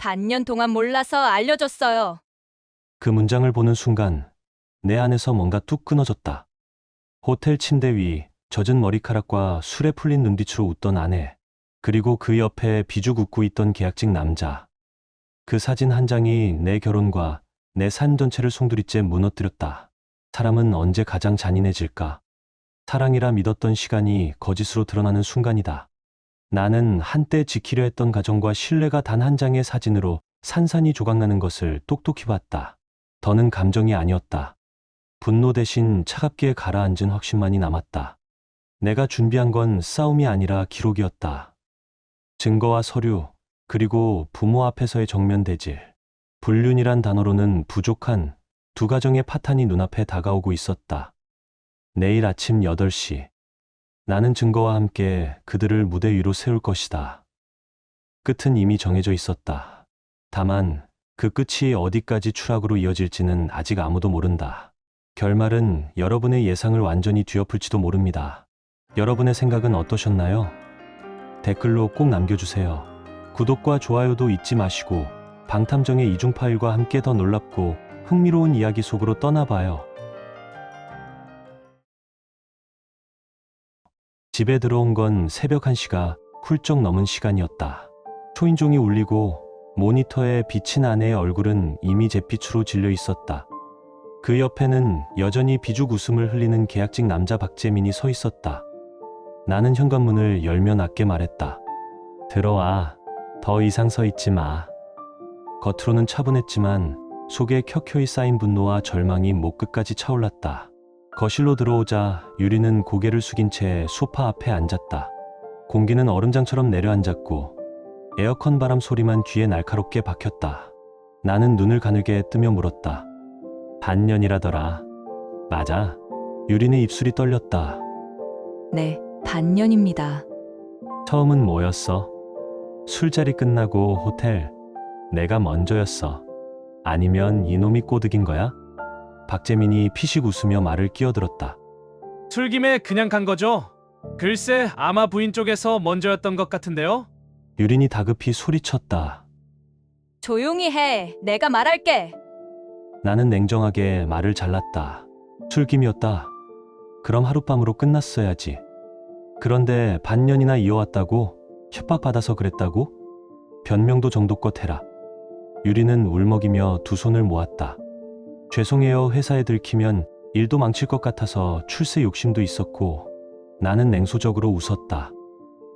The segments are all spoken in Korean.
반년 동안 몰라서 알려줬어요. 그 문장을 보는 순간 내 안에서 뭔가 뚝 끊어졌다. 호텔 침대 위 젖은 머리카락과 술에 풀린 눈빛으로 웃던 아내, 그리고 그 옆에 비죽 웃고 있던 계약직 남자. 그 사진 한 장이 내 결혼과 내 삶 전체를 송두리째 무너뜨렸다. 사람은 언제 가장 잔인해질까? 사랑이라 믿었던 시간이 거짓으로 드러나는 순간이다. 나는 한때 지키려 했던 가정과 신뢰가 단 한 장의 사진으로 산산이 조각나는 것을 똑똑히 봤다. 더는 감정이 아니었다. 분노 대신 차갑게 가라앉은 확신만이 남았다. 내가 준비한 건 싸움이 아니라 기록이었다. 증거와 서류, 그리고 부모 앞에서의 정면 대질. 불륜이란 단어로는 부족한 두 가정의 파탄이 눈앞에 다가오고 있었다. 내일 아침 8시. 나는 증거와 함께 그들을 무대 위로 세울 것이다. 끝은 이미 정해져 있었다. 다만 그 끝이 어디까지 추락으로 이어질지는 아직 아무도 모른다. 결말은 여러분의 예상을 완전히 뒤엎을지도 모릅니다. 여러분의 생각은 어떠셨나요? 댓글로 꼭 남겨주세요. 구독과 좋아요도 잊지 마시고 방탐정의 이중 파일과 함께 더 놀랍고 흥미로운 이야기 속으로 떠나봐요. 집에 들어온 건 새벽 1시가 훌쩍 넘은 시간이었다. 초인종이 울리고 모니터에 비친 아내의 얼굴은 이미 잿빛으로 질려 있었다. 그 옆에는 여전히 비죽 웃음을 흘리는 계약직 남자 박재민이 서 있었다. 나는 현관문을 열며 낮게 말했다. 들어와. 더 이상 서 있지 마. 겉으로는 차분했지만 속에 켜켜이 쌓인 분노와 절망이 목 끝까지 차올랐다. 거실로 들어오자 유리는 고개를 숙인 채 소파 앞에 앉았다. 공기는 얼음장처럼 내려앉았고 에어컨 바람 소리만 귀에 날카롭게 박혔다. 나는 눈을 가늘게 뜨며 물었다. 반년이라더라. 맞아. 유리의 입술이 떨렸다. 네, 반년입니다. 처음은 뭐였어? 술자리 끝나고 호텔. 내가 먼저였어. 아니면 이놈이 꼬드긴 거야? 박재민이 피식 웃으며 말을 끼어들었다. 술김에 그냥 간 거죠? 글쎄, 아마 부인 쪽에서 먼저였던 것 같은데요? 유린이 다급히 소리쳤다. 조용히 해. 내가 말할게. 나는 냉정하게 말을 잘랐다. 술김이었다. 그럼 하룻밤으로 끝났어야지. 그런데 반년이나 이어왔다고? 협박받아서 그랬다고? 변명도 정도껏 해라. 유리는 울먹이며 두 손을 모았다. 죄송해요. 회사에 들키면 일도 망칠 것 같아서 출세 욕심도 있었고. 나는 냉소적으로 웃었다.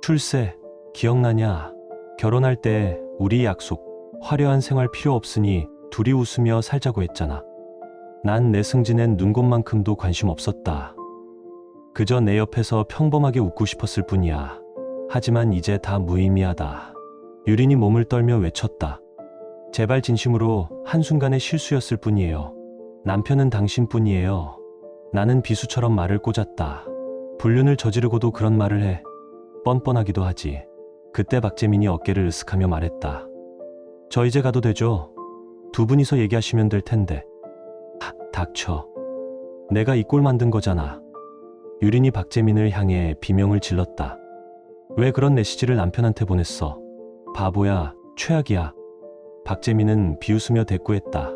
출세, 기억나냐? 결혼할 때 우리 약속, 화려한 생활 필요 없으니 둘이 웃으며 살자고 했잖아. 난 내 승진엔 눈곱만큼도 관심 없었다. 그저 내 옆에서 평범하게 웃고 싶었을 뿐이야. 하지만 이제 다 무의미하다. 유린이 몸을 떨며 외쳤다. 제발 진심으로 한순간의 실수였을 뿐이에요. 남편은 당신뿐이에요. 나는 비수처럼 말을 꽂았다. 불륜을 저지르고도 그런 말을 해. 뻔뻔하기도 하지. 그때 박재민이 어깨를 으쓱하며 말했다. 저 이제 가도 되죠? 두 분이서 얘기하시면 될 텐데. 닥쳐. 내가 이 꼴 만든 거잖아. 유린이 박재민을 향해 비명을 질렀다. 왜 그런 메시지를 남편한테 보냈어? 바보야, 최악이야. 박재민은 비웃으며 대꾸했다.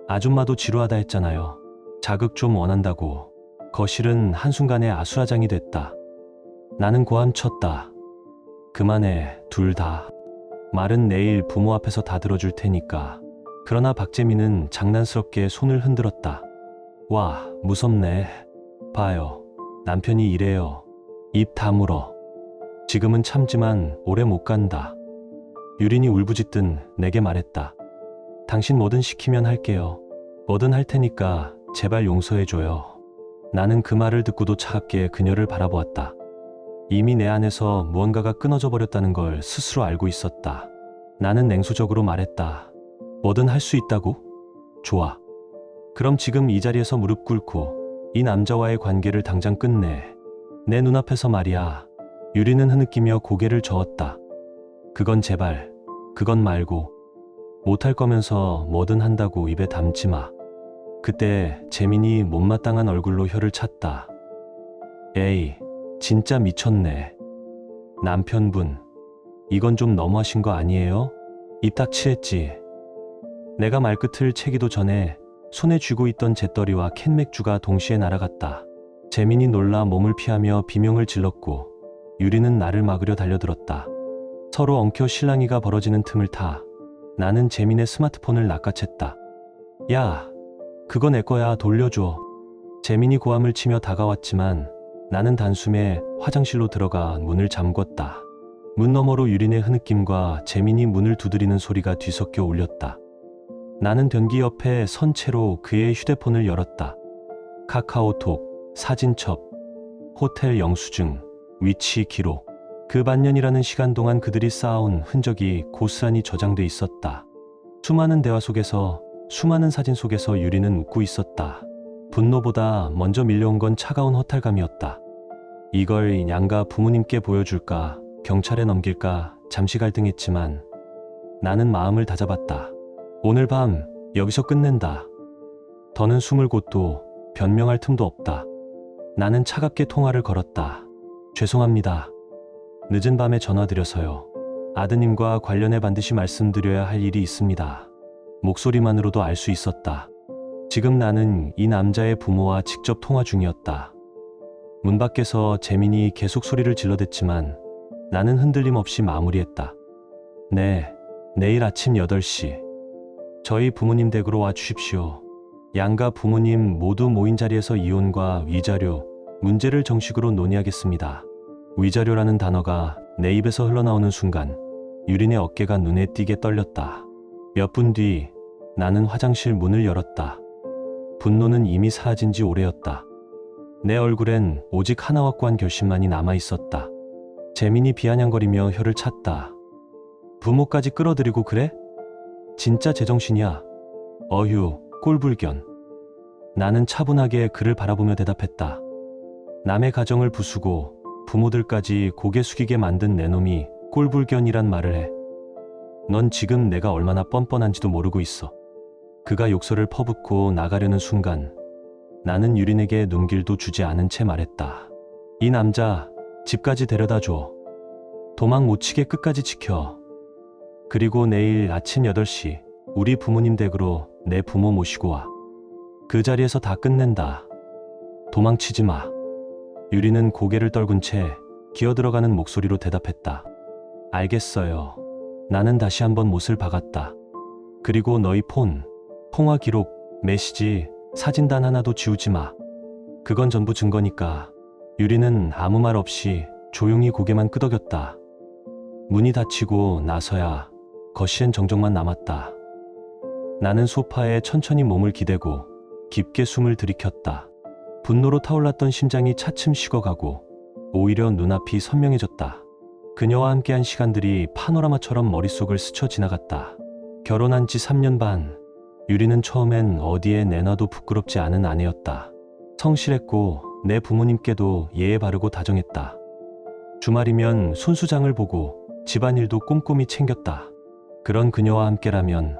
아줌마도 지루하다 했잖아요. 자극 좀 원한다고. 거실은 한순간에 아수라장이 됐다. 나는 고함쳤다. 그만해, 둘 다. 말은 내일 부모 앞에서 다 들어줄 테니까. 그러나 박재민은 장난스럽게 손을 흔들었다. 와, 무섭네. 봐요. 남편이 이래요. 입 다물어. 지금은 참지만 오래 못 간다. 유린이 울부짖듯 내게 말했다. 당신 뭐든 시키면 할게요. 뭐든 할 테니까 제발 용서해줘요. 나는 그 말을 듣고도 차갑게 그녀를 바라보았다. 이미 내 안에서 무언가가 끊어져 버렸다는 걸 스스로 알고 있었다. 나는 냉소적으로 말했다. 뭐든 할 수 있다고? 좋아. 그럼 지금 이 자리에서 무릎 꿇고 이 남자와의 관계를 당장 끝내. 내 눈앞에서 말이야. 유리는 흐느끼며 고개를 저었다. 그건 제발, 그건 말고. 못할 거면서 뭐든 한다고 입에 담지 마. 그때 재민이 못마땅한 얼굴로 혀를 찼다. 에이, 진짜 미쳤네. 남편분, 이건 좀 너무하신 거 아니에요? 입 닥치랬지. 내가 말끝을 채기도 전에 손에 쥐고 있던 잿더리와 캔 맥주가 동시에 날아갔다. 재민이 놀라 몸을 피하며 비명을 질렀고 유리는 나를 막으려 달려들었다. 서로 엉켜 실랑이가 벌어지는 틈을 타 나는 재민의 스마트폰을 낚아챘다. 야, 그거 내 거야. 돌려줘. 재민이 고함을 치며 다가왔지만 나는 단숨에 화장실로 들어가 문을 잠궜다. 문 너머로 유린의 흐느낌과 재민이 문을 두드리는 소리가 뒤섞여 울렸다. 나는 변기 옆에 선 채로 그의 휴대폰을 열었다. 카카오톡, 사진첩, 호텔 영수증, 위치 기록. 그 반년이라는 시간 동안 그들이 쌓아온 흔적이 고스란히 저장돼 있었다. 수많은 대화 속에서, 수많은 사진 속에서 유리는 웃고 있었다. 분노보다 먼저 밀려온 건 차가운 허탈감이었다. 이걸 양가 부모님께 보여줄까, 경찰에 넘길까 잠시 갈등했지만 나는 마음을 다잡았다. 오늘 밤 여기서 끝낸다. 더는 숨을 곳도 변명할 틈도 없다. 나는 차갑게 통화를 걸었다. 죄송합니다. 늦은 밤에 전화드려서요. 아드님과 관련해 반드시 말씀드려야 할 일이 있습니다. 목소리만으로도 알 수 있었다. 지금 나는 이 남자의 부모와 직접 통화 중이었다. 문 밖에서 재민이 계속 소리를 질러댔지만 나는 흔들림 없이 마무리했다. 네, 내일 아침 8시. 저희 부모님 댁으로 와 주십시오. 양가 부모님 모두 모인 자리에서 이혼과 위자료, 문제를 정식으로 논의하겠습니다. 위자료라는 단어가 내 입에서 흘러나오는 순간 유린의 어깨가 눈에 띄게 떨렸다. 몇 분 뒤 나는 화장실 문을 열었다. 분노는 이미 사라진 지 오래였다. 내 얼굴엔 오직 하나 확고한 결심만이 남아있었다. 재민이 비아냥거리며 혀를 찼다. 부모까지 끌어들이고 그래? 진짜 제정신이야. 어휴, 꼴불견. 나는 차분하게 그를 바라보며 대답했다. 남의 가정을 부수고 부모들까지 고개 숙이게 만든 내 놈이 꼴불견이란 말을 해. 넌 지금 내가 얼마나 뻔뻔한지도 모르고 있어. 그가 욕설을 퍼붓고 나가려는 순간 나는 유린에게 눈길도 주지 않은 채 말했다. 이 남자 집까지 데려다 줘. 도망 못 치게 끝까지 지켜. 그리고 내일 아침 8시 우리 부모님 댁으로 내 부모 모시고 와. 그 자리에서 다 끝낸다. 도망치지 마. 유리는 고개를 떨군 채 기어들어가는 목소리로 대답했다. 알겠어요. 나는 다시 한번 못을 박았다. 그리고 너희 폰, 통화 기록, 메시지, 사진 단 하나도 지우지 마. 그건 전부 증거니까. 유리는 아무 말 없이 조용히 고개만 끄덕였다. 문이 닫히고 나서야 거실엔 정적만 남았다. 나는 소파에 천천히 몸을 기대고 깊게 숨을 들이켰다. 분노로 타올랐던 심장이 차츰 식어가고 오히려 눈앞이 선명해졌다. 그녀와 함께한 시간들이 파노라마처럼 머릿속을 스쳐 지나갔다. 결혼한 지 3년 반, 유리는 처음엔 어디에 내놔도 부끄럽지 않은 아내였다. 성실했고 내 부모님께도 예의 바르고 다정했다. 주말이면 손수장을 보고 집안일도 꼼꼼히 챙겼다. 그런 그녀와 함께라면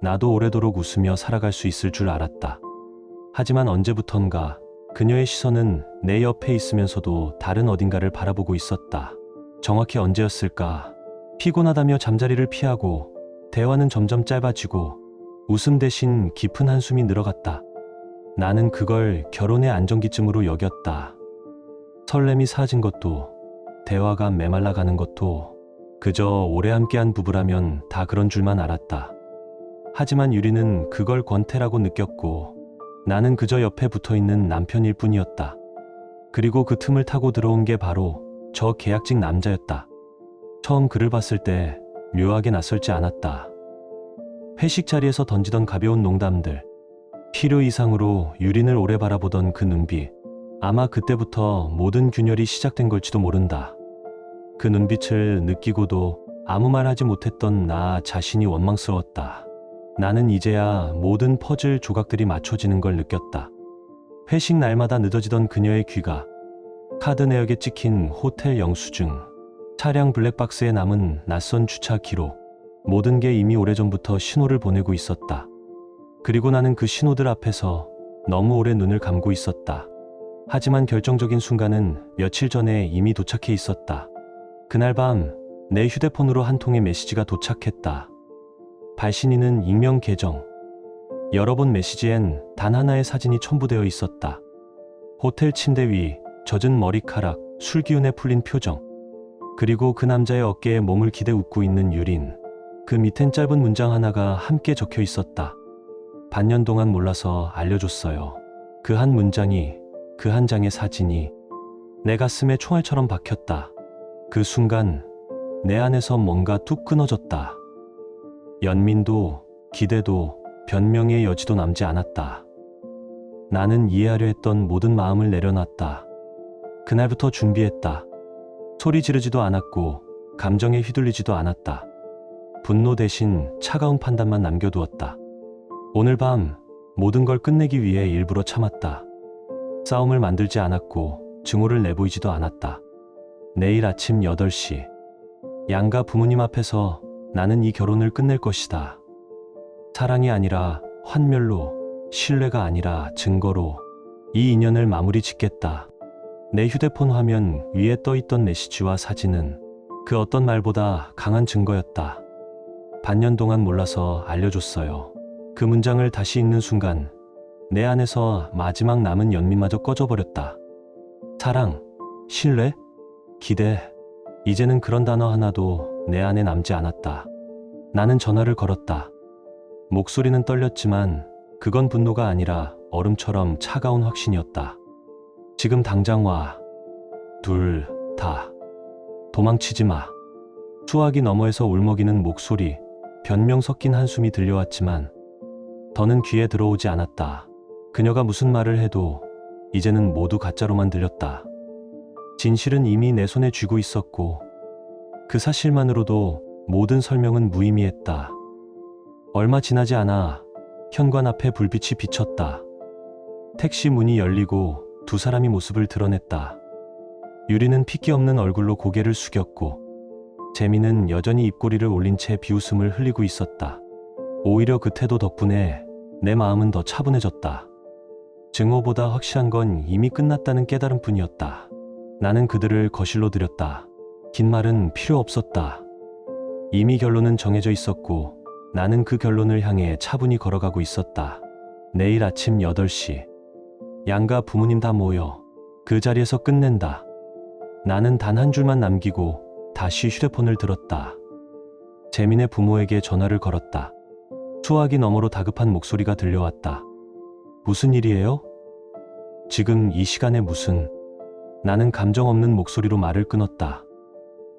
나도 오래도록 웃으며 살아갈 수 있을 줄 알았다. 하지만 언제부턴가 그녀의 시선은 내 옆에 있으면서도 다른 어딘가를 바라보고 있었다. 정확히 언제였을까? 피곤하다며 잠자리를 피하고 대화는 점점 짧아지고 웃음 대신 깊은 한숨이 늘어갔다. 나는 그걸 결혼의 안정기쯤으로 여겼다. 설렘이 사라진 것도, 대화가 메말라가는 것도 그저 오래 함께한 부부라면 다 그런 줄만 알았다. 하지만 유리는 그걸 권태라고 느꼈고 나는 그저 옆에 붙어있는 남편일 뿐이었다. 그리고 그 틈을 타고 들어온 게 바로 저 계약직 남자였다. 처음 그를 봤을 때 묘하게 낯설지 않았다. 회식 자리에서 던지던 가벼운 농담들, 필요 이상으로 유린을 오래 바라보던 그 눈빛, 아마 그때부터 모든 균열이 시작된 걸지도 모른다. 그 눈빛을 느끼고도 아무 말 하지 못했던 나 자신이 원망스러웠다. 나는 이제야 모든 퍼즐 조각들이 맞춰지는 걸 느꼈다. 회식 날마다 늦어지던 그녀의 귀가, 카드 내역에 찍힌 호텔 영수증, 차량 블랙박스에 남은 낯선 주차 기록, 모든 게 이미 오래전부터 신호를 보내고 있었다. 그리고 나는 그 신호들 앞에서 너무 오래 눈을 감고 있었다. 하지만 결정적인 순간은 며칠 전에 이미 도착해 있었다. 그날 밤 내 휴대폰으로 한 통의 메시지가 도착했다. 발신인은 익명 계정. 여러 번 메시지엔 단 하나의 사진이 첨부되어 있었다. 호텔 침대 위 젖은 머리카락, 술기운에 풀린 표정. 그리고 그 남자의 어깨에 몸을 기대 웃고 있는 유린. 그 밑엔 짧은 문장 하나가 함께 적혀 있었다. 반년 동안 몰라서 알려줬어요. 그 한 문장이, 그 한 장의 사진이 내 가슴에 총알처럼 박혔다. 그 순간 내 안에서 뭔가 뚝 끊어졌다. 연민도, 기대도, 변명의 여지도 남지 않았다. 나는 이해하려 했던 모든 마음을 내려놨다. 그날부터 준비했다. 소리 지르지도 않았고 감정에 휘둘리지도 않았다. 분노 대신 차가운 판단만 남겨두었다. 오늘 밤 모든 걸 끝내기 위해 일부러 참았다. 싸움을 만들지 않았고 증오를 내보이지도 않았다. 내일 아침 8시 양가 부모님 앞에서 나는 이 결혼을 끝낼 것이다. 사랑이 아니라 환멸로, 신뢰가 아니라 증거로 이 인연을 마무리 짓겠다. 내 휴대폰 화면 위에 떠있던 메시지와 사진은 그 어떤 말보다 강한 증거였다. 반년 동안 몰라서 알려줬어요. 그 문장을 다시 읽는 순간 내 안에서 마지막 남은 연민마저 꺼져버렸다. 사랑, 신뢰, 기대. 이제는 그런 단어 하나도 내 안에 남지 않았다. 나는 전화를 걸었다. 목소리는 떨렸지만 그건 분노가 아니라 얼음처럼 차가운 확신이었다. 지금 당장 와. 둘 다. 도망치지 마. 수화기 너머에서 울먹이는 목소리, 변명 섞인 한숨이 들려왔지만 더는 귀에 들어오지 않았다. 그녀가 무슨 말을 해도 이제는 모두 가짜로만 들렸다. 진실은 이미 내 손에 쥐고 있었고 그 사실만으로도 모든 설명은 무의미했다. 얼마 지나지 않아 현관 앞에 불빛이 비쳤다. 택시 문이 열리고 두 사람이 모습을 드러냈다. 유리는 핏기 없는 얼굴로 고개를 숙였고 재미는 여전히 입꼬리를 올린 채 비웃음을 흘리고 있었다. 오히려 그 태도 덕분에 내 마음은 더 차분해졌다. 증오보다 확실한 건 이미 끝났다는 깨달음뿐이었다. 나는 그들을 거실로 들였다. 긴 말은 필요 없었다. 이미 결론은 정해져 있었고 나는 그 결론을 향해 차분히 걸어가고 있었다. 내일 아침 8시 양가 부모님 다 모여 그 자리에서 끝낸다. 나는 단 한 줄만 남기고 다시 휴대폰을 들었다. 재민의 부모에게 전화를 걸었다. 수화기 너머로 다급한 목소리가 들려왔다. 무슨 일이에요? 지금 이 시간에 무슨... 나는 감정 없는 목소리로 말을 끊었다.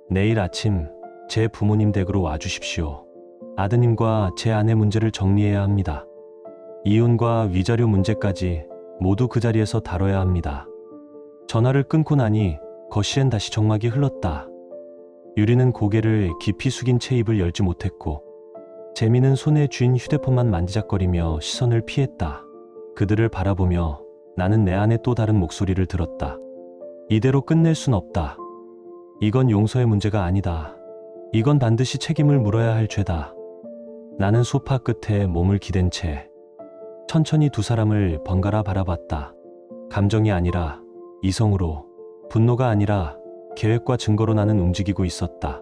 내일 아침 제 부모님 댁으로 와주십시오. 아드님과 제 아내 문제를 정리해야 합니다. 이혼과 위자료 문제까지 모두 그 자리에서 다뤄야 합니다. 전화를 끊고 나니 거실엔 다시 정막이 흘렀다. 유리는 고개를 깊이 숙인 채 입을 열지 못했고 재미는 손에 쥔 휴대폰만 만지작거리며 시선을 피했다. 그들을 바라보며 나는 내 안에 또 다른 목소리를 들었다. 이대로 끝낼 순 없다. 이건 용서의 문제가 아니다. 이건 반드시 책임을 물어야 할 죄다. 나는 소파 끝에 몸을 기댄 채 천천히 두 사람을 번갈아 바라봤다. 감정이 아니라 이성으로, 분노가 아니라 계획과 증거로 나는 움직이고 있었다.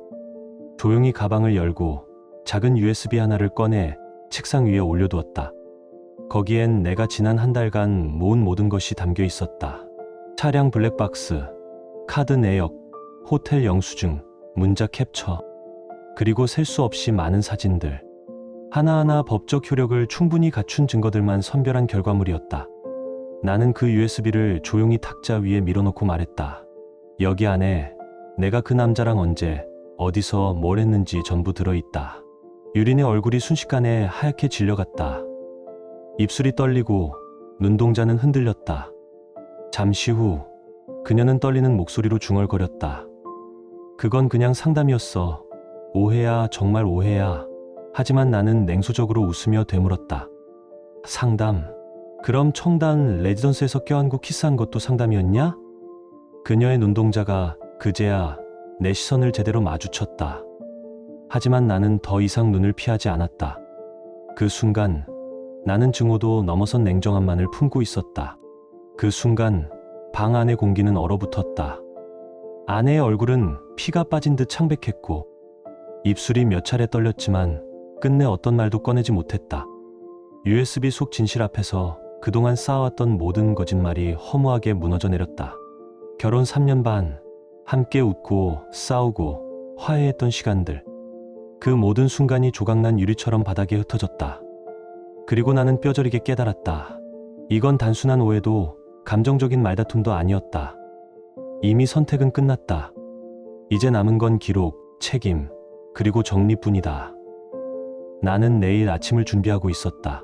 조용히 가방을 열고 작은 USB 하나를 꺼내 책상 위에 올려두었다. 거기엔 내가 지난 한 달간 모은 모든 것이 담겨 있었다. 차량 블랙박스, 카드 내역, 호텔 영수증, 문자 캡처, 그리고 셀 수 없이 많은 사진들. 하나하나 법적 효력을 충분히 갖춘 증거들만 선별한 결과물이었다. 나는 그 USB를 조용히 탁자 위에 밀어놓고 말했다. 여기 안에 내가 그 남자랑 언제, 어디서 뭘 했는지 전부 들어있다. 유린의 얼굴이 순식간에 하얗게 질려갔다. 입술이 떨리고 눈동자는 흔들렸다. 잠시 후 그녀는 떨리는 목소리로 중얼거렸다. 그건 그냥 상담이었어. 오해야, 정말 오해야. 하지만 나는 냉소적으로 웃으며 되물었다. 상담? 그럼 청단 레지던스에서 껴안고 키스한 것도 상담이었냐? 그녀의 눈동자가 그제야 내 시선을 제대로 마주쳤다. 하지만 나는 더 이상 눈을 피하지 않았다. 그 순간 나는 증오도 넘어선 냉정함만을 품고 있었다. 그 순간 방 안의 공기는 얼어붙었다. 아내의 얼굴은 피가 빠진 듯 창백했고 입술이 몇 차례 떨렸지만 끝내 어떤 말도 꺼내지 못했다. USB 속 진실 앞에서 그동안 쌓아왔던 모든 거짓말이 허무하게 무너져 내렸다. 결혼 3년 반, 함께 웃고 싸우고 화해했던 시간들. 그 모든 순간이 조각난 유리처럼 바닥에 흩어졌다. 그리고 나는 뼈저리게 깨달았다. 이건 단순한 오해도 감정적인 말다툼도 아니었다. 이미 선택은 끝났다. 이제 남은 건 기록, 책임, 그리고 정리뿐이다. 나는 내일 아침을 준비하고 있었다.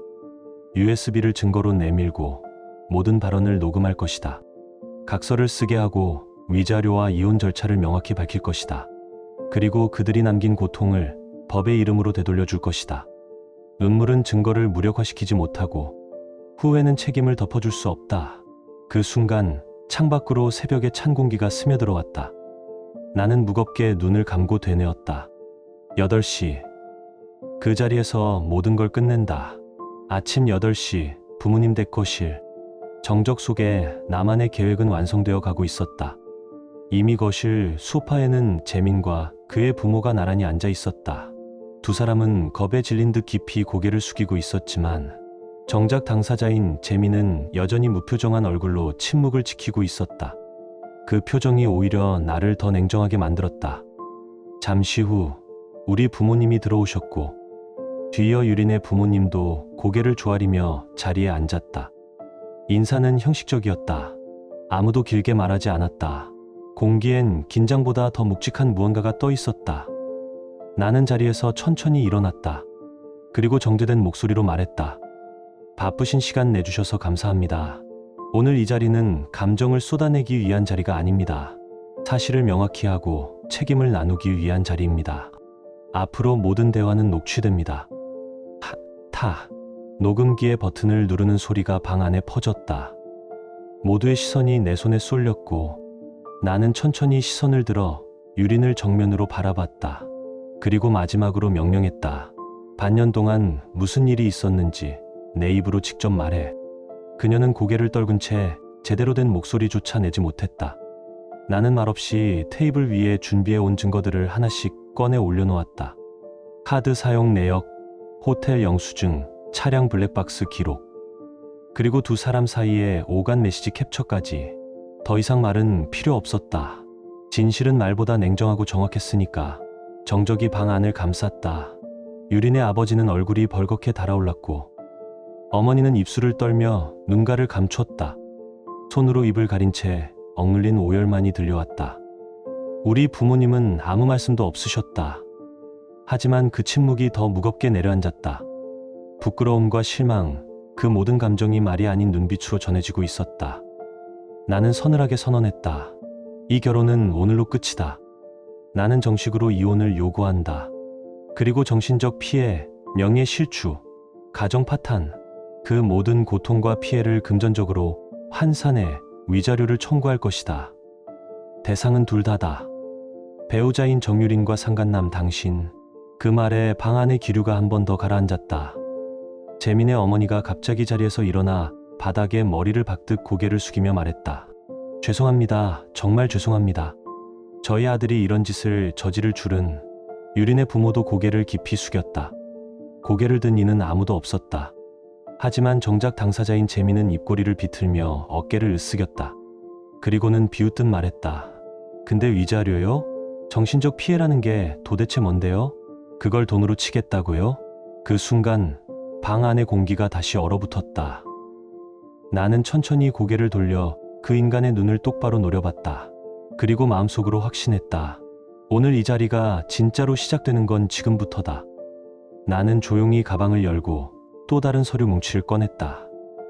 USB를 증거로 내밀고 모든 발언을 녹음할 것이다. 각서를 쓰게 하고 위자료와 이혼 절차를 명확히 밝힐 것이다. 그리고 그들이 남긴 고통을 법의 이름으로 되돌려 줄 것이다. 눈물은 증거를 무력화시키지 못하고 후회는 책임을 덮어줄 수 없다. 그 순간 창밖으로 새벽의 찬 공기가 스며들어왔다. 나는 무겁게 눈을 감고 되뇌었다. 8시. 그 자리에서 모든 걸 끝낸다. 아침 8시 부모님 댁거실. 정적 속에 나만의 계획은 완성되어 가고 있었다. 이미 거실 소파에는 재민과 그의 부모가 나란히 앉아 있었다. 두 사람은 겁에 질린 듯 깊이 고개를 숙이고 있었지만 정작 당사자인 재민은 여전히 무표정한 얼굴로 침묵을 지키고 있었다. 그 표정이 오히려 나를 더 냉정하게 만들었다. 잠시 후 우리 부모님이 들어오셨고 뒤이어 유린의 부모님도 고개를 조아리며 자리에 앉았다. 인사는 형식적이었다. 아무도 길게 말하지 않았다. 공기엔 긴장보다 더 묵직한 무언가가 떠 있었다. 나는 자리에서 천천히 일어났다. 그리고 정제된 목소리로 말했다. 바쁘신 시간 내주셔서 감사합니다. 오늘 이 자리는 감정을 쏟아내기 위한 자리가 아닙니다. 사실을 명확히 하고 책임을 나누기 위한 자리입니다. 앞으로 모든 대화는 녹취됩니다. 녹음기의 버튼을 누르는 소리가 방 안에 퍼졌다. 모두의 시선이 내 손에 쏠렸고 나는 천천히 시선을 들어 유린을 정면으로 바라봤다. 그리고 마지막으로 명령했다. 반년 동안 무슨 일이 있었는지 내 입으로 직접 말해. 그녀는 고개를 떨군 채 제대로 된 목소리조차 내지 못했다. 나는 말없이 테이블 위에 준비해온 증거들을 하나씩 꺼내 올려놓았다. 카드 사용 내역, 호텔 영수증, 차량 블랙박스 기록, 그리고 두 사람 사이의 오간 메시지 캡처까지. 더 이상 말은 필요 없었다. 진실은 말보다 냉정하고 정확했으니까. 정적이 방 안을 감쌌다. 유린의 아버지는 얼굴이 벌겋게 달아올랐고 어머니는 입술을 떨며 눈가를 감췄다. 손으로 입을 가린 채 억눌린 오열만이 들려왔다. 우리 부모님은 아무 말씀도 없으셨다. 하지만 그 침묵이 더 무겁게 내려앉았다. 부끄러움과 실망, 그 모든 감정이 말이 아닌 눈빛으로 전해지고 있었다. 나는 서늘하게 선언했다. 이 결혼은 오늘로 끝이다. 나는 정식으로 이혼을 요구한다. 그리고 정신적 피해, 명예 실추, 가정 파탄, 그 모든 고통과 피해를 금전적으로 환산해 위자료를 청구할 것이다. 대상은 둘 다다. 배우자인 정유린과 상간남 당신. 그 말에 방 안의 기류가 한 번 더 가라앉았다. 재민의 어머니가 갑자기 자리에서 일어나 바닥에 머리를 박듯 고개를 숙이며 말했다. 죄송합니다. 정말 죄송합니다. 저희 아들이 이런 짓을 저지를 줄은. 유린의 부모도 고개를 깊이 숙였다. 고개를 든 이는 아무도 없었다. 하지만 정작 당사자인 재민은 입꼬리를 비틀며 어깨를 으쓱였다. 그리고는 비웃듯 말했다. 근데 위자료요? 정신적 피해라는 게 도대체 뭔데요? 그걸 돈으로 치겠다고요? 그 순간 방 안의 공기가 다시 얼어붙었다. 나는 천천히 고개를 돌려 그 인간의 눈을 똑바로 노려봤다. 그리고 마음속으로 확신했다. 오늘 이 자리가 진짜로 시작되는 건 지금부터다. 나는 조용히 가방을 열고 또 다른 서류 뭉치를 꺼냈다.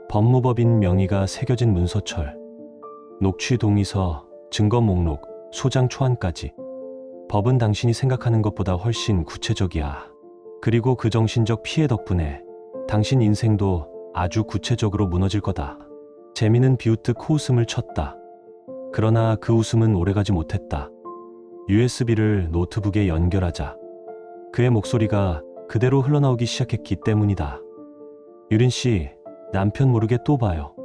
법무법인 명의가 새겨진 문서철, 녹취 동의서, 증거 목록, 소장 초안까지. 법은 당신이 생각하는 것보다 훨씬 구체적이야. 그리고 그 정신적 피해 덕분에 당신 인생도 아주 구체적으로 무너질 거다. 재민은 비웃듯 코웃음을 쳤다. 그러나 그 웃음은 오래가지 못했다. USB를 노트북에 연결하자 그의 목소리가 그대로 흘러나오기 시작했기 때문이다. 유린 씨, 남편 모르게 또 봐요.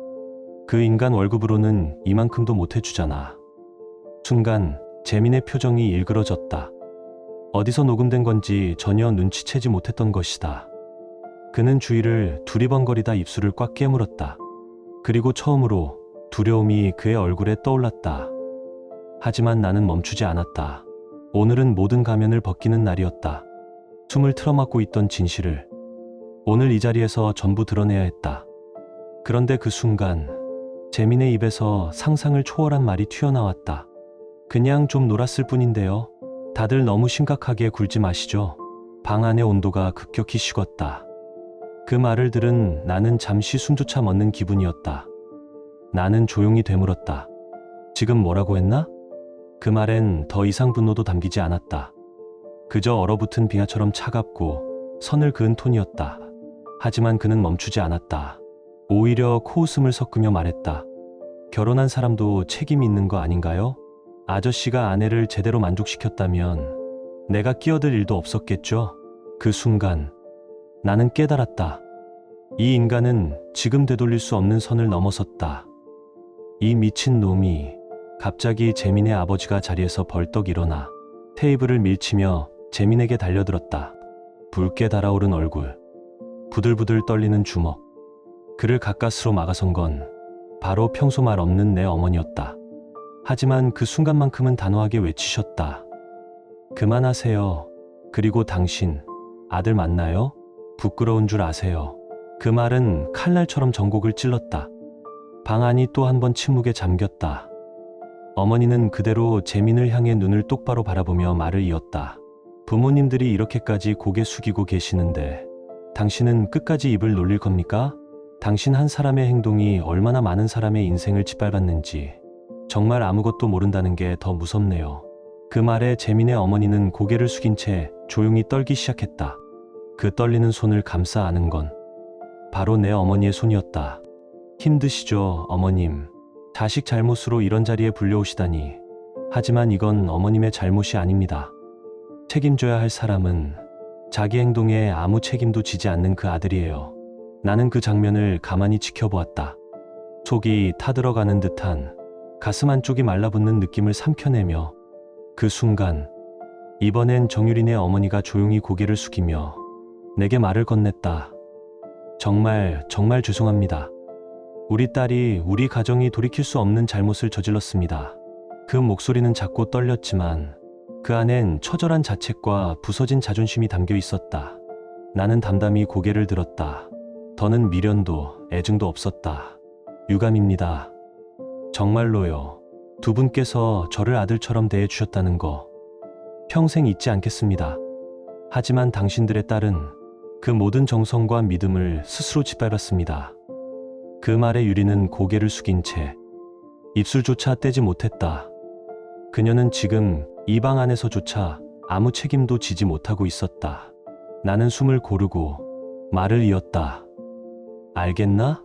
그 인간 월급으로는 이만큼도 못 해주잖아. 순간 재민의 표정이 일그러졌다. 어디서 녹음된 건지 전혀 눈치채지 못했던 것이다. 그는 주위를 두리번거리다 입술을 꽉 깨물었다. 그리고 처음으로 두려움이 그의 얼굴에 떠올랐다. 하지만 나는 멈추지 않았다. 오늘은 모든 가면을 벗기는 날이었다. 숨을 틀어막고 있던 진실을 오늘 이 자리에서 전부 드러내야 했다. 그런데 그 순간 재민의 입에서 상상을 초월한 말이 튀어나왔다. 그냥 좀 놀았을 뿐인데요. 다들 너무 심각하게 굴지 마시죠. 방 안의 온도가 급격히 식었다. 그 말을 들은 나는 잠시 숨조차 멎는 기분이었다. 나는 조용히 되물었다. 지금 뭐라고 했나? 그 말엔 더 이상 분노도 담기지 않았다. 그저 얼어붙은 빙하처럼 차갑고 선을 그은 톤이었다. 하지만 그는 멈추지 않았다. 오히려 코웃음을 섞으며 말했다. 결혼한 사람도 책임이 있는 거 아닌가요? 아저씨가 아내를 제대로 만족시켰다면 내가 끼어들 일도 없었겠죠? 그 순간 나는 깨달았다. 이 인간은 지금 되돌릴 수 없는 선을 넘어섰다. 이 미친 놈이 갑자기 재민의 아버지가 자리에서 벌떡 일어나 테이블을 밀치며 재민에게 달려들었다. 붉게 달아오른 얼굴, 부들부들 떨리는 주먹. 그를 가까스로 막아선 건 바로 평소 말 없는 내 어머니였다. 하지만 그 순간만큼은 단호하게 외치셨다. 그만하세요. 그리고 당신 아들 맞나요? 부끄러운 줄 아세요. 그 말은 칼날처럼 전곡을 찔렀다. 방 안이 또 한 번 침묵에 잠겼다. 어머니는 그대로 재민을 향해 눈을 똑바로 바라보며 말을 이었다. 부모님들이 이렇게까지 고개 숙이고 계시는데 당신은 끝까지 입을 놀릴 겁니까? 당신 한 사람의 행동이 얼마나 많은 사람의 인생을 짓밟았는지 정말 아무것도 모른다는 게 더 무섭네요. 그 말에 재민의 어머니는 고개를 숙인 채 조용히 떨기 시작했다. 그 떨리는 손을 감싸 안은 건 바로 내 어머니의 손이었다. 힘드시죠, 어머님. 자식 잘못으로 이런 자리에 불려오시다니. 하지만 이건 어머님의 잘못이 아닙니다. 책임져야 할 사람은 자기 행동에 아무 책임도 지지 않는 그 아들이에요. 나는 그 장면을 가만히 지켜보았다. 속이 타들어가는 듯한 가슴 한쪽이 말라붙는 느낌을 삼켜내며 그 순간 이번엔 정유린의 어머니가 조용히 고개를 숙이며 내게 말을 건넸다. 정말 죄송합니다. 우리 딸이 우리 가정이 돌이킬 수 없는 잘못을 저질렀습니다. 그 목소리는 작고 떨렸지만 그 안엔 처절한 자책과 부서진 자존심이 담겨 있었다. 나는 담담히 고개를 들었다. 더는 미련도 애증도 없었다. 유감입니다. 정말로요. 두 분께서 저를 아들처럼 대해주셨다는 거 평생 잊지 않겠습니다. 하지만 당신들의 딸은 그 모든 정성과 믿음을 스스로 짓밟았습니다. 그 말에 유리는 고개를 숙인 채 입술조차 떼지 못했다. 그녀는 지금 이 방 안에서조차 아무 책임도 지지 못하고 있었다. 나는 숨을 고르고 말을 이었다. 알겠나?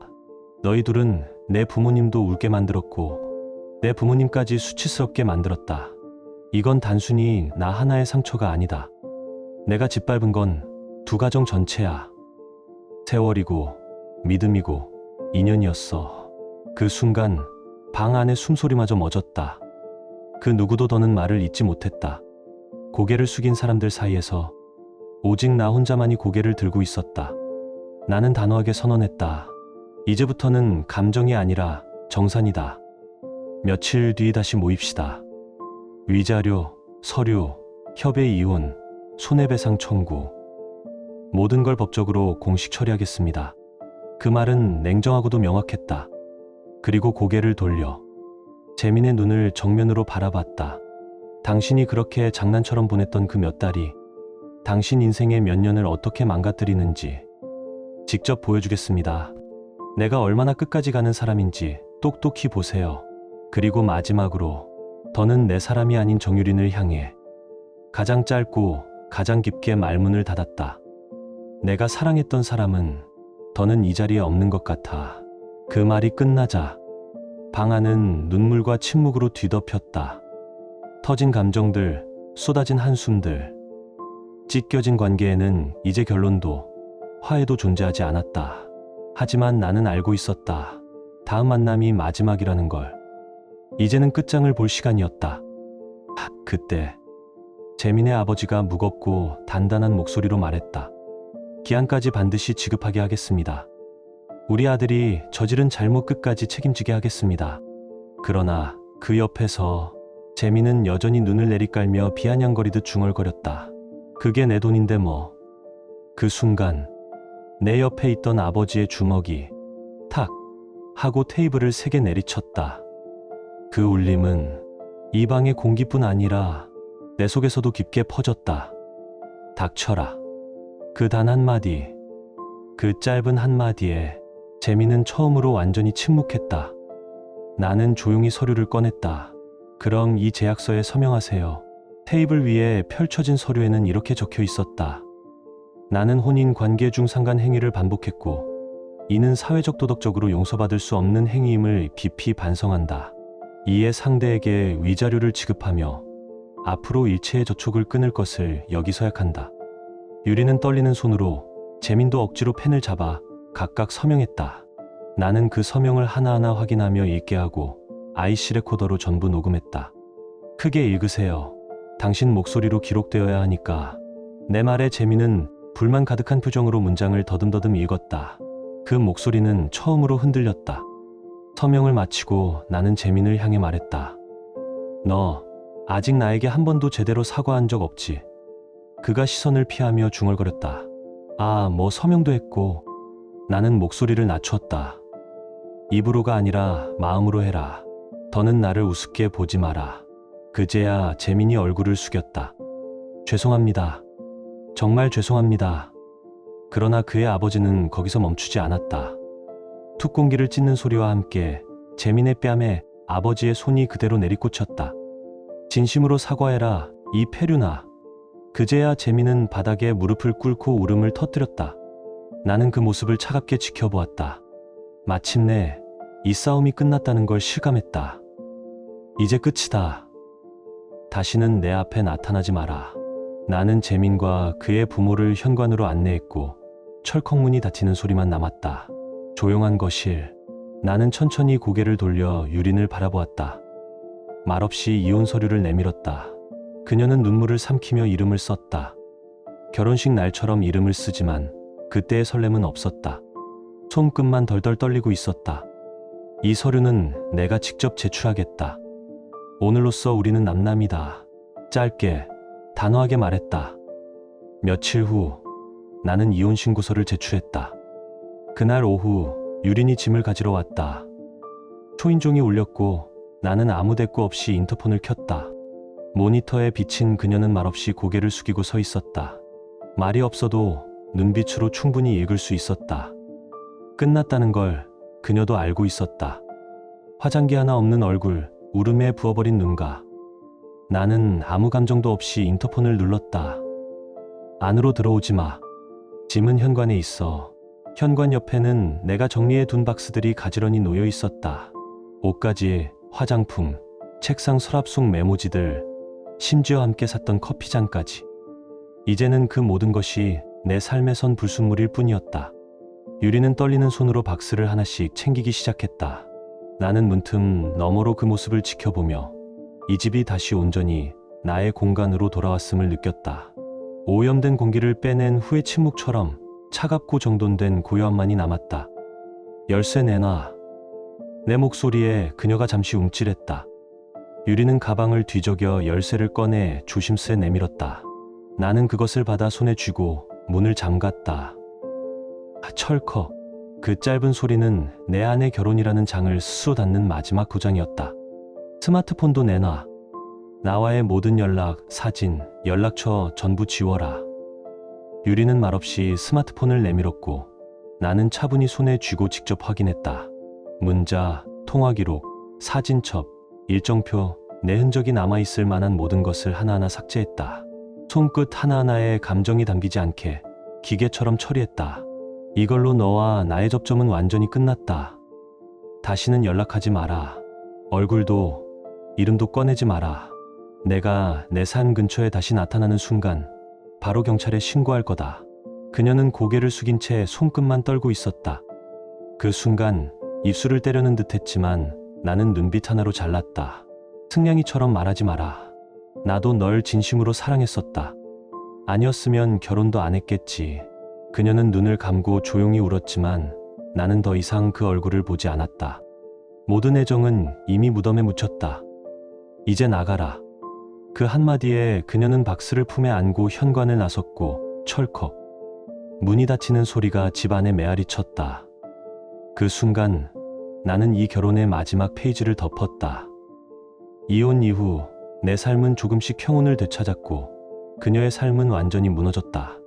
너희 둘은 내 부모님도 울게 만들었고 내 부모님까지 수치스럽게 만들었다. 이건 단순히 나 하나의 상처가 아니다. 내가 짓밟은 건 두 가정 전체야. 세월이고 믿음이고 인연이었어. 그 순간 방 안의 숨소리마저 멎었다. 그 누구도 더는 말을 잇지 못했다. 고개를 숙인 사람들 사이에서 오직 나 혼자만이 고개를 들고 있었다. 나는 단호하게 선언했다. 이제부터는 감정이 아니라 정산이다. 며칠 뒤 다시 모입시다. 위자료, 서류, 협의 이혼, 손해배상 청구. 모든 걸 법적으로 공식 처리하겠습니다. 그 말은 냉정하고도 명확했다. 그리고 고개를 돌려 재민의 눈을 정면으로 바라봤다. 당신이 그렇게 장난처럼 보냈던 그 몇 달이 당신 인생의 몇 년을 어떻게 망가뜨리는지 직접 보여주겠습니다. 내가 얼마나 끝까지 가는 사람인지 똑똑히 보세요. 그리고 마지막으로 더는 내 사람이 아닌 정유린을 향해 가장 짧고 가장 깊게 말문을 닫았다. 내가 사랑했던 사람은 더는 이 자리에 없는 것 같아. 그 말이 끝나자 방 안은 눈물과 침묵으로 뒤덮였다. 터진 감정들, 쏟아진 한숨들, 찢겨진 관계에는 이제 결론도 화해도 존재하지 않았다. 하지만 나는 알고 있었다. 다음 만남이 마지막이라는 걸. 이제는 끝장을 볼 시간이었다. 그때 재민의 아버지가 무겁고 단단한 목소리로 말했다. 기한까지 반드시 지급하게 하겠습니다. 우리 아들이 저지른 잘못 끝까지 책임지게 하겠습니다. 그러나 그 옆에서 재민은 여전히 눈을 내리깔며 비아냥거리듯 중얼거렸다. 그게 내 돈인데 뭐. 그 순간 내 옆에 있던 아버지의 주먹이 탁 하고 테이블을 세게 내리쳤다. 그 울림은 이 방의 공기뿐 아니라 내 속에서도 깊게 퍼졌다. 닥쳐라. 그 단 한마디, 그 짧은 한마디에 재민은 처음으로 완전히 침묵했다. 나는 조용히 서류를 꺼냈다. 그럼 이 계약서에 서명하세요. 테이블 위에 펼쳐진 서류에는 이렇게 적혀 있었다. 나는 혼인 관계 중 상간 행위를 반복했고 이는 사회적 도덕적으로 용서받을 수 없는 행위임을 깊이 반성한다. 이에 상대에게 위자료를 지급하며 앞으로 일체의 저촉을 끊을 것을 여기 서약한다. 유리는 떨리는 손으로, 재민도 억지로 펜을 잡아 각각 서명했다. 나는 그 서명을 하나하나 확인하며 읽게 하고 IC 레코더로 전부 녹음했다. 크게 읽으세요. 당신 목소리로 기록되어야 하니까. 내 말에 재민은 불만 가득한 표정으로 문장을 더듬더듬 읽었다. 그 목소리는 처음으로 흔들렸다. 서명을 마치고 나는 재민을 향해 말했다. 너 아직 나에게 한 번도 제대로 사과한 적 없지? 그가 시선을 피하며 중얼거렸다. 아, 뭐 서명도 했고. 나는 목소리를 낮췄다. 입으로가 아니라 마음으로 해라. 더는 나를 우습게 보지 마라. 그제야 재민이 얼굴을 숙였다. 죄송합니다. 정말 죄송합니다. 그러나 그의 아버지는 거기서 멈추지 않았다. 툭공기를 찢는 소리와 함께 재민의 뺨에 아버지의 손이 그대로 내리꽂혔다. 진심으로 사과해라, 이 페류나. 그제야 재민은 바닥에 무릎을 꿇고 울음을 터뜨렸다. 나는 그 모습을 차갑게 지켜보았다. 마침내 이 싸움이 끝났다는 걸 실감했다. 이제 끝이다. 다시는 내 앞에 나타나지 마라. 나는 재민과 그의 부모를 현관으로 안내했고 철컥문이 닫히는 소리만 남았다. 조용한 거실. 나는 천천히 고개를 돌려 유린을 바라보았다. 말없이 이혼 서류를 내밀었다. 그녀는 눈물을 삼키며 이름을 썼다. 결혼식 날처럼 이름을 쓰지만 그때의 설렘은 없었다. 손끝만 덜덜 떨리고 있었다. 이 서류는 내가 직접 제출하겠다. 오늘로써 우리는 남남이다. 짧게, 단호하게 말했다. 며칠 후 나는 이혼 신고서를 제출했다. 그날 오후 유린이 짐을 가지러 왔다. 초인종이 울렸고 나는 아무 대꾸 없이 인터폰을 켰다. 모니터에 비친 그녀는 말없이 고개를 숙이고 서 있었다. 말이 없어도 눈빛으로 충분히 읽을 수 있었다. 끝났다는 걸 그녀도 알고 있었다. 화장기 하나 없는 얼굴, 울음에 부어버린 눈가. 나는 아무 감정도 없이 인터폰을 눌렀다. 안으로 들어오지 마. 짐은 현관에 있어. 현관 옆에는 내가 정리해 둔 박스들이 가지런히 놓여 있었다. 옷가지, 화장품, 책상 서랍 속 메모지들, 심지어 함께 샀던 커피잔까지. 이제는 그 모든 것이 내 삶에 선 불순물일 뿐이었다. 유리는 떨리는 손으로 박스를 하나씩 챙기기 시작했다. 나는 문틈 너머로 그 모습을 지켜보며 이 집이 다시 온전히 나의 공간으로 돌아왔음을 느꼈다. 오염된 공기를 빼낸 후의 침묵처럼 차갑고 정돈된 고요함만이 남았다. 열쇠 내놔. 내 목소리에 그녀가 잠시 움찔했다. 유리는 가방을 뒤적여 열쇠를 꺼내 조심스레 내밀었다. 나는 그것을 받아 손에 쥐고 문을 잠갔다. 철컥. 그 짧은 소리는 내 아내 결혼이라는 장을 스스로 닫는 마지막 도장이었다. 스마트폰도 내놔. 나와의 모든 연락, 사진, 연락처 전부 지워라. 유리는 말없이 스마트폰을 내밀었고 나는 차분히 손에 쥐고 직접 확인했다. 문자, 통화기록, 사진첩, 일정표, 내 흔적이 남아있을 만한 모든 것을 하나하나 삭제했다. 손끝 하나하나에 감정이 담기지 않게 기계처럼 처리했다. 이걸로 너와 나의 접점은 완전히 끝났다. 다시는 연락하지 마라. 얼굴도 이름도 꺼내지 마라. 내가 내 산 근처에 다시 나타나는 순간 바로 경찰에 신고할 거다. 그녀는 고개를 숙인 채 손끝만 떨고 있었다. 그 순간 입술을 때려는 듯 했지만 나는 눈빛 하나로 잘랐다. 승냥이처럼 말하지 마라. 나도 널 진심으로 사랑했었다. 아니었으면 결혼도 안 했겠지. 그녀는 눈을 감고 조용히 울었지만 나는 더 이상 그 얼굴을 보지 않았다. 모든 애정은 이미 무덤에 묻혔다. 이제 나가라. 그 한마디에 그녀는 박스를 품에 안고 현관을 나섰고 철컥 문이 닫히는 소리가 집 안에 메아리 쳤다. 그 순간 나는 이 결혼의 마지막 페이지를 덮었다. 이혼 이후 내 삶은 조금씩 평온을 되찾았고 그녀의 삶은 완전히 무너졌다.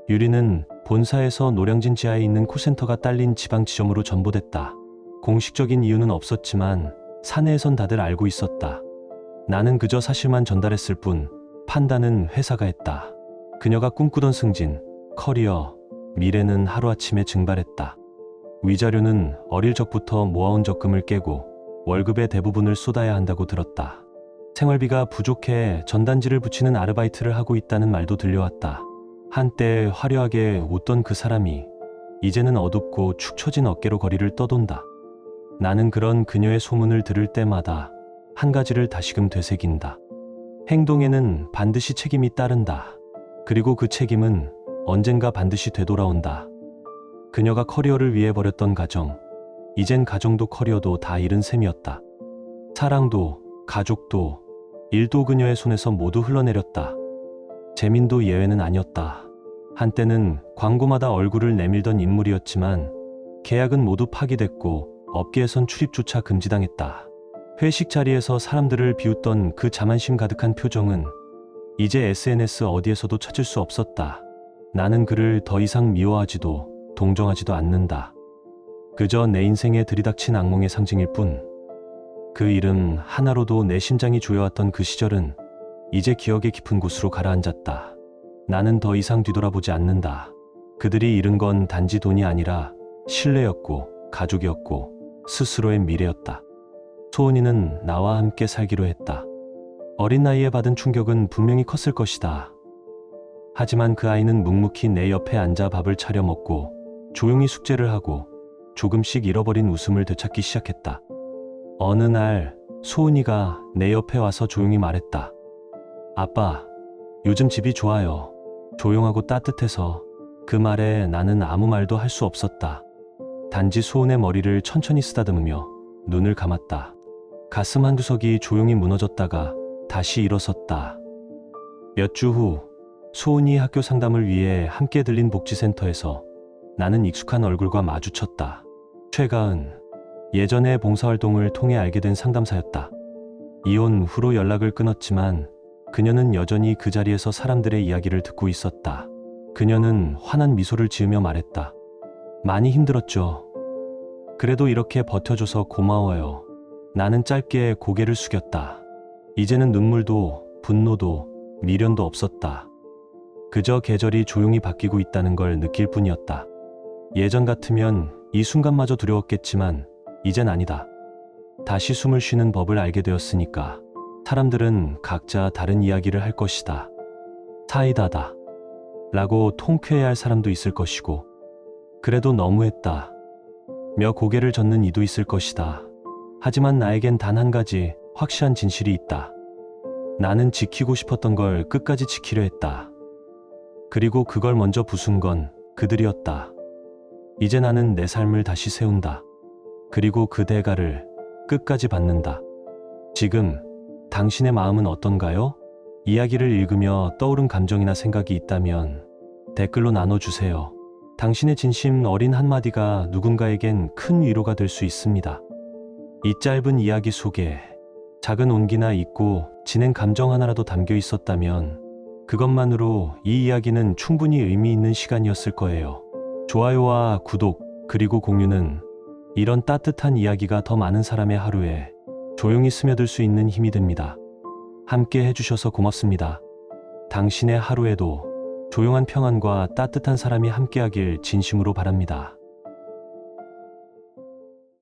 유리는 본사에서 노량진 지하에 있는 콜센터가 딸린 지방 지점으로 전보됐다. 공식적인 이유는 없었지만 사내에선 다들 알고 있었다. 나는 그저 사실만 전달했을 뿐 판단은 회사가 했다. 그녀가 꿈꾸던 승진, 커리어, 미래는 하루아침에 증발했다. 위자료는 어릴 적부터 모아온 적금을 깨고 월급의 대부분을 쏟아야 한다고 들었다. 생활비가 부족해 전단지를 붙이는 아르바이트를 하고 있다는 말도 들려왔다. 한때 화려하게 웃던 그 사람이 이제는 어둡고 축 처진 어깨로 거리를 떠돈다. 나는 그런 그녀의 소문을 들을 때마다 한 가지를 다시금 되새긴다. 행동에는 반드시 책임이 따른다. 그리고 그 책임은 언젠가 반드시 되돌아온다. 그녀가 커리어를 위해 버렸던 가정, 이젠 가정도 커리어도 다 잃은 셈이었다. 사랑도, 가족도, 일도 그녀의 손에서 모두 흘러내렸다. 재민도 예외는 아니었다. 한때는 광고마다 얼굴을 내밀던 인물이었지만 계약은 모두 파기됐고 업계에선 출입조차 금지당했다. 회식 자리에서 사람들을 비웃던 그 자만심 가득한 표정은 이제 SNS 어디에서도 찾을 수 없었다. 나는 그를 더 이상 미워하지도 동정하지도 않는다. 그저 내 인생에 들이닥친 악몽의 상징일 뿐. 그 이름 하나로도 내 심장이 조여왔던 그 시절은 이제 기억의 깊은 곳으로 가라앉았다. 나는 더 이상 뒤돌아보지 않는다. 그들이 잃은 건 단지 돈이 아니라 신뢰였고 가족이었고 스스로의 미래였다. 소은이는 나와 함께 살기로 했다. 어린 나이에 받은 충격은 분명히 컸을 것이다. 하지만 그 아이는 묵묵히 내 옆에 앉아 밥을 차려 먹고 조용히 숙제를 하고 조금씩 잃어버린 웃음을 되찾기 시작했다. 어느 날 소은이가 내 옆에 와서 조용히 말했다. 아빠, 요즘 집이 좋아요. 조용하고 따뜻해서. 그 말에 나는 아무 말도 할 수 없었다. 단지 소은의 머리를 천천히 쓰다듬으며 눈을 감았다. 가슴 한구석이 조용히 무너졌다가 다시 일어섰다. 몇 주 후 소은이 학교 상담을 위해 함께 들린 복지센터에서 나는 익숙한 얼굴과 마주쳤다. 최가은, 예전에 봉사활동을 통해 알게 된 상담사였다. 이혼 후로 연락을 끊었지만 그녀는 여전히 그 자리에서 사람들의 이야기를 듣고 있었다. 그녀는 환한 미소를 지으며 말했다. 많이 힘들었죠. 그래도 이렇게 버텨줘서 고마워요. 나는 짧게 고개를 숙였다. 이제는 눈물도 분노도 미련도 없었다. 그저 계절이 조용히 바뀌고 있다는 걸 느낄 뿐이었다. 예전 같으면 이 순간마저 두려웠겠지만 이젠 아니다. 다시 숨을 쉬는 법을 알게 되었으니까. 사람들은 각자 다른 이야기를 할 것이다. 사이다다 라고 통쾌해야 할 사람도 있을 것이고 그래도 너무했다 며 고개를 젓는 이도 있을 것이다. 하지만 나에겐 단 한 가지 확실한 진실이 있다. 나는 지키고 싶었던 걸 끝까지 지키려 했다. 그리고 그걸 먼저 부순 건 그들이었다. 이제 나는 내 삶을 다시 세운다. 그리고 그 대가를 끝까지 받는다. 지금 당신의 마음은 어떤가요? 이야기를 읽으며 떠오른 감정이나 생각이 있다면 댓글로 나눠주세요. 당신의 진심 어린 한마디가 누군가에겐 큰 위로가 될 수 있습니다. 이 짧은 이야기 속에 작은 온기나 잊고 지낸 감정 하나라도 담겨 있었다면 그것만으로 이 이야기는 충분히 의미 있는 시간이었을 거예요. 좋아요와 구독 그리고 공유는 이런 따뜻한 이야기가 더 많은 사람의 하루에 조용히 스며들 수 있는 힘이 됩니다. 함께 해주셔서 고맙습니다. 당신의 하루에도 조용한 평안과 따뜻한 사람이 함께하길 진심으로 바랍니다.